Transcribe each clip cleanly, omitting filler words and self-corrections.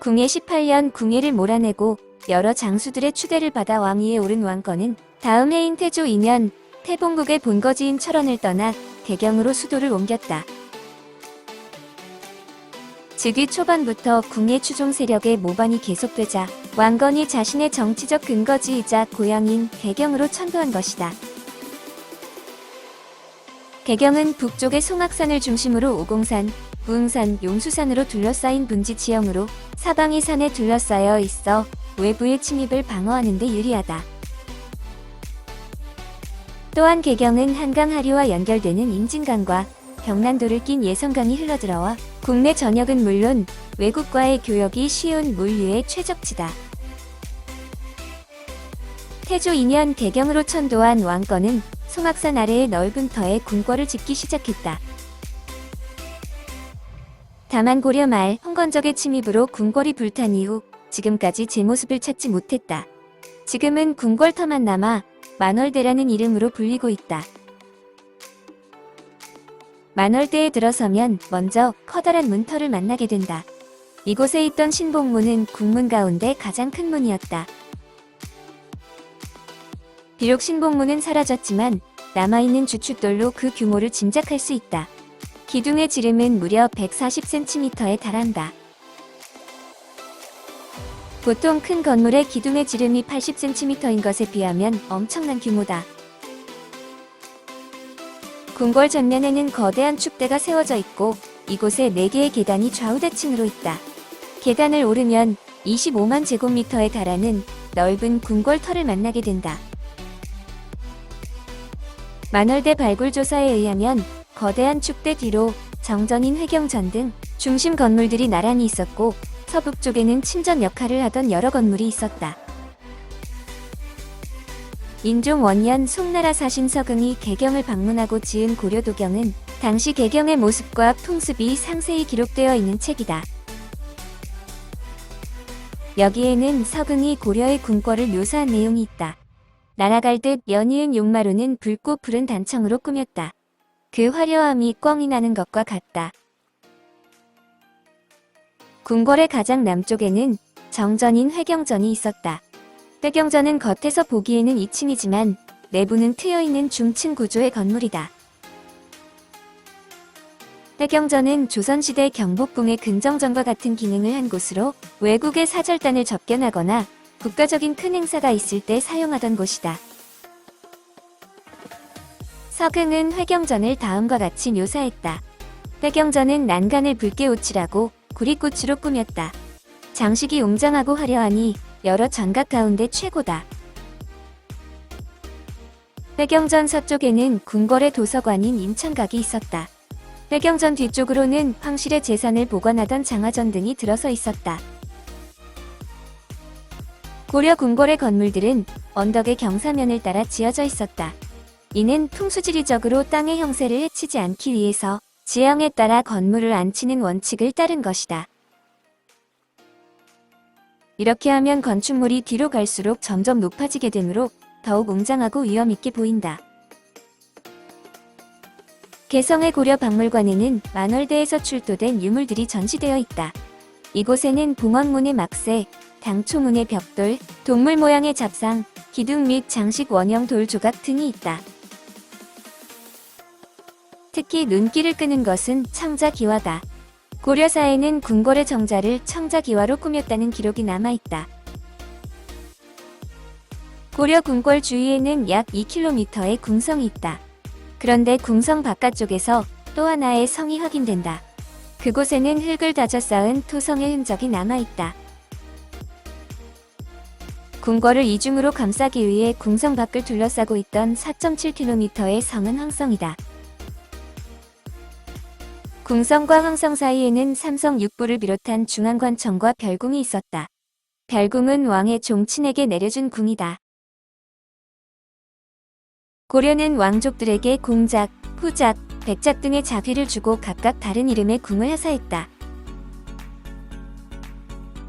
궁예 18년 궁예를 몰아내고 여러 장수들의 추대를 받아 왕위에 오른 왕건은 다음 해인 태조 2년 태봉국의 본거지인 철원을 떠나 개경으로 수도를 옮겼다. 즉위 초반부터 궁예 추종 세력의 모반이 계속되자 왕건이 자신의 정치적 근거지이자 고향인 개경으로 천도한 것이다. 개경은 북쪽의 송악산을 중심으로 오공산, 부흥산, 용수산으로 둘러싸인 분지 지형으로 사방이 산에 둘러싸여 있어 외부의 침입을 방어하는 데 유리하다. 또한 개경은 한강 하류와 연결되는 임진강과 병난도를 낀 예성강이 흘러들어와 국내 전역은 물론 외국과의 교역이 쉬운 물류의 최적지다. 태조 2년 개경으로 천도한 왕건은 송악산 아래의 넓은 터에 궁궐을 짓기 시작했다. 다만 고려 말 홍건적의 침입으로 궁궐이 불탄 이후 지금까지 제 모습을 찾지 못했다. 지금은 궁궐터만 남아 만월대라는 이름으로 불리고 있다. 만월대에 들어서면 먼저 커다란 문터를 만나게 된다. 이곳에 있던 신봉문은 국문 가운데 가장 큰 문이었다. 비록 신봉문은 사라졌지만 남아있는 주춧돌로 그 규모를 짐작할 수 있다. 기둥의 지름은 무려 140cm에 달한다. 보통 큰 건물의 기둥의 지름이 80cm인 것에 비하면 엄청난 규모다. 궁궐 전면에는 거대한 축대가 세워져 있고 이곳에 4개의 계단이 좌우대칭으로 있다. 계단을 오르면 25만 제곱미터에 달하는 넓은 궁궐터를 만나게 된다. 만월대 발굴조사에 의하면 거대한 축대 뒤로 정전인 회경전 등 중심 건물들이 나란히 있었고 서북쪽에는 침전 역할을 하던 여러 건물이 있었다. 인종 원년 송나라 사신 서경이 개경을 방문하고 지은 고려도경은 당시 개경의 모습과 풍습이 상세히 기록되어 있는 책이다. 여기에는 서경이 고려의 궁궐을 묘사한 내용이 있다. 날아갈 듯 연이은 용마루는 붉고 푸른 단청으로 꾸몄다. 그 화려함이 꽝이 나는 것과 같다. 궁궐의 가장 남쪽에는 정전인 회경전이 있었다. 회경전은 겉에서 보기에는 2층이지만 내부는 트여있는 중층 구조의 건물이다. 회경전은 조선시대 경복궁의 근정전과 같은 기능을 한 곳으로 외국의 사절단을 접견하거나 국가적인 큰 행사가 있을 때 사용하던 곳이다. 서경은 회경전을 다음과 같이 묘사했다. 회경전은 난간을 붉게 오칠하고 구리꽃으로 꾸몄다. 장식이 웅장하고 화려하니 여러 전각 가운데 최고다. 회경전 서쪽에는 궁궐의 도서관인 임천각이 있었다. 회경전 뒤쪽으로는 황실의 재산을 보관하던 장화전 등이 들어서 있었다. 고려 궁궐의 건물들은 언덕의 경사면을 따라 지어져 있었다. 이는 풍수지리적으로 땅의 형세를 해치지 않기 위해서 지형에 따라 건물을 안치는 원칙을 따른 것이다. 이렇게 하면 건축물이 뒤로 갈수록 점점 높아지게 되므로 더욱 웅장하고 위험있게 보인다. 개성의 고려 박물관에는 만월대에서 출토된 유물들이 전시되어 있다. 이곳에는 봉헌문의 막새, 당초문의 벽돌, 동물 모양의 잡상, 기둥 및 장식 원형 돌 조각 등이 있다. 특히 눈길을 끄는 것은 청자기와다. 고려사에는 궁궐의 정자를 청자기와로 꾸몄다는 기록이 남아있다. 고려 궁궐 주위에는 약 2km의 궁성이 있다. 그런데 궁성 바깥쪽에서 또 하나의 성이 확인된다. 그곳에는 흙을 다져 쌓은 토성의 흔적이 남아있다. 궁궐을 이중으로 감싸기 위해 궁성 밖을 둘러싸고 있던 4.7km의 성은 황성이다. 궁성과 황성 사이에는 삼성 6부를 비롯한 중앙관청과 별궁이 있었다. 별궁은 왕의 종친에게 내려준 궁이다. 고려는 왕족들에게 공작, 후작, 백작 등의 자귀를 주고 각각 다른 이름의 궁을 하사했다.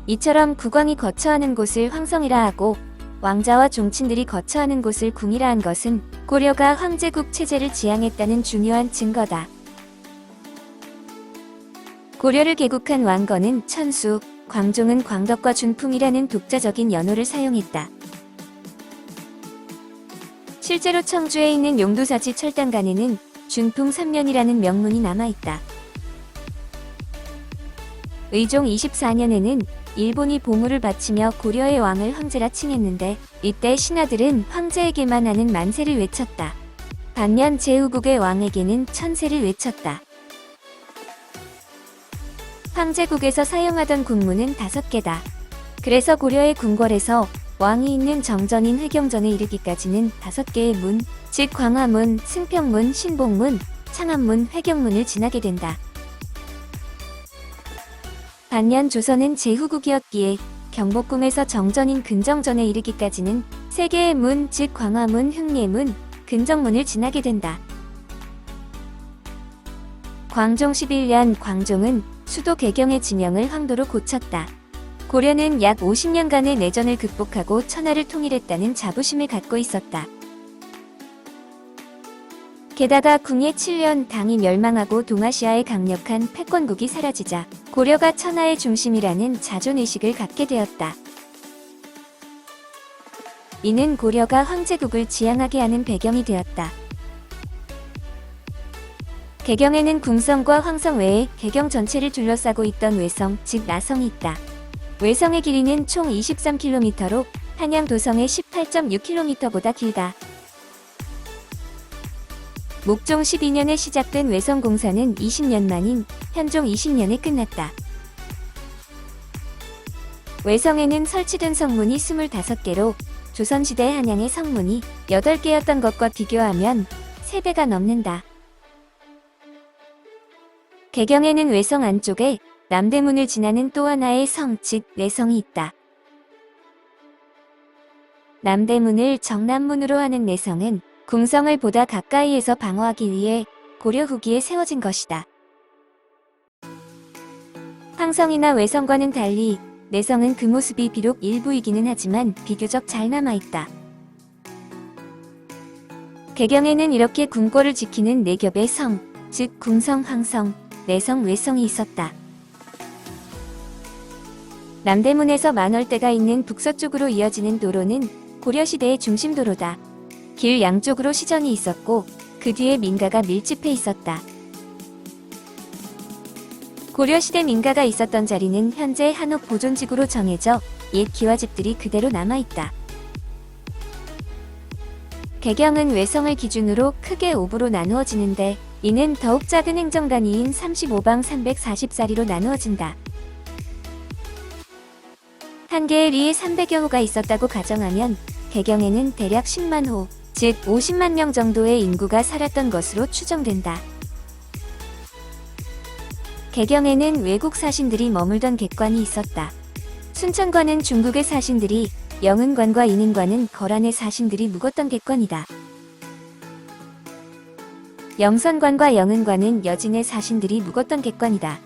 이처럼 국왕이 거처하는 곳을 황성이라 하고 왕자와 종친들이 거처하는 곳을 궁이라 한 것은 고려가 황제국 체제를 지향했다는 중요한 증거다. 고려를 개국한 왕건은 천수, 광종은 광덕과 준풍이라는 독자적인 연호를 사용했다. 실제로 청주에 있는 용두사지 철당간에는 준풍 3년이라는 명문이 남아있다. 의종 24년에는 일본이 보물을 바치며 고려의 왕을 황제라 칭했는데 이때 신하들은 황제에게만 하는 만세를 외쳤다. 반면 제후국의 왕에게는 천세를 외쳤다. 황제국에서 사용하던 군문은 5개다. 그래서 고려의 궁궐에서 왕이 있는 정전인 회경전에 이르기까지는 5개의 문, 즉 광화문, 승평문, 신복문, 창안문, 회경문을 지나게 된다. 반면 조선은 제후국이었기에 경복궁에서 정전인 근정전에 이르기까지는 3개의 문, 즉 광화문, 흉례문, 근정문을 지나게 된다. 광종 11년 광종은 수도 개경의 지명을 황도로 고쳤다. 고려는 약 50년간의 내전을 극복하고 천하를 통일했다는 자부심을 갖고 있었다. 게다가 궁예 7년 당이 멸망하고 동아시아의 강력한 패권국이 사라지자 고려가 천하의 중심이라는 자존의식을 갖게 되었다. 이는 고려가 황제국을 지향하게 하는 배경이 되었다. 개경에는 궁성과 황성 외에 개경 전체를 둘러싸고 있던 외성, 즉 나성이 있다. 외성의 길이는 총 23km로 한양 도성의 18.6km보다 길다. 목종 12년에 시작된 외성 공사는 20년 만인 현종 20년에 끝났다. 외성에는 설치된 성문이 25개로 조선시대 한양의 성문이 8개였던 것과 비교하면 3배가 넘는다. 개경에는 외성 안쪽에 남대문을 지나는 또 하나의 성, 즉 내성이 있다. 남대문을 정남문으로 하는 내성은 궁성을 보다 가까이에서 방어하기 위해 고려 후기에 세워진 것이다. 황성이나 외성과는 달리 내성은 그 모습이 비록 일부이기는 하지만 비교적 잘 남아있다. 개경에는 이렇게 궁궐을 지키는 4겹의 성, 즉 궁성, 황성, 내성, 외성이 있었다. 남대문에서 만월대가 있는 북서쪽으로 이어지는 도로는 고려시대의 중심도로다. 길 양쪽으로 시전이 있었고 그 뒤에 민가가 밀집해 있었다. 고려시대 민가가 있었던 자리는 현재 한옥 보존지구로 정해져 옛 기와집들이 그대로 남아있다. 개경은 외성을 기준으로 크게 5부로 나누어지는데 이는 더욱 작은 행정단위인 35방 340사리로 나누어진다. 한 개의 리에 300여 호가 있었다고 가정하면 개경에는 대략 10만 호, 즉 50만 명 정도의 인구가 살았던 것으로 추정된다. 개경에는 외국 사신들이 머물던 객관이 있었다. 순천관은 중국의 사신들이, 영은관과 인은관은 거란의 사신들이 묵었던 객관이다. 영선관과 영은관은 여진의 사신들이 묵었던 객관이다.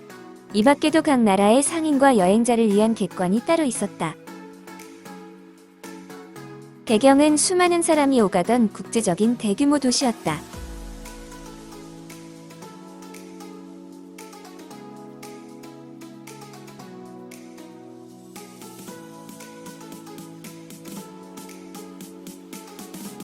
이 밖에도 각 나라의 상인과 여행자를 위한 객관이 따로 있었다. 개경은 수많은 사람이 오가던 국제적인 대규모 도시였다.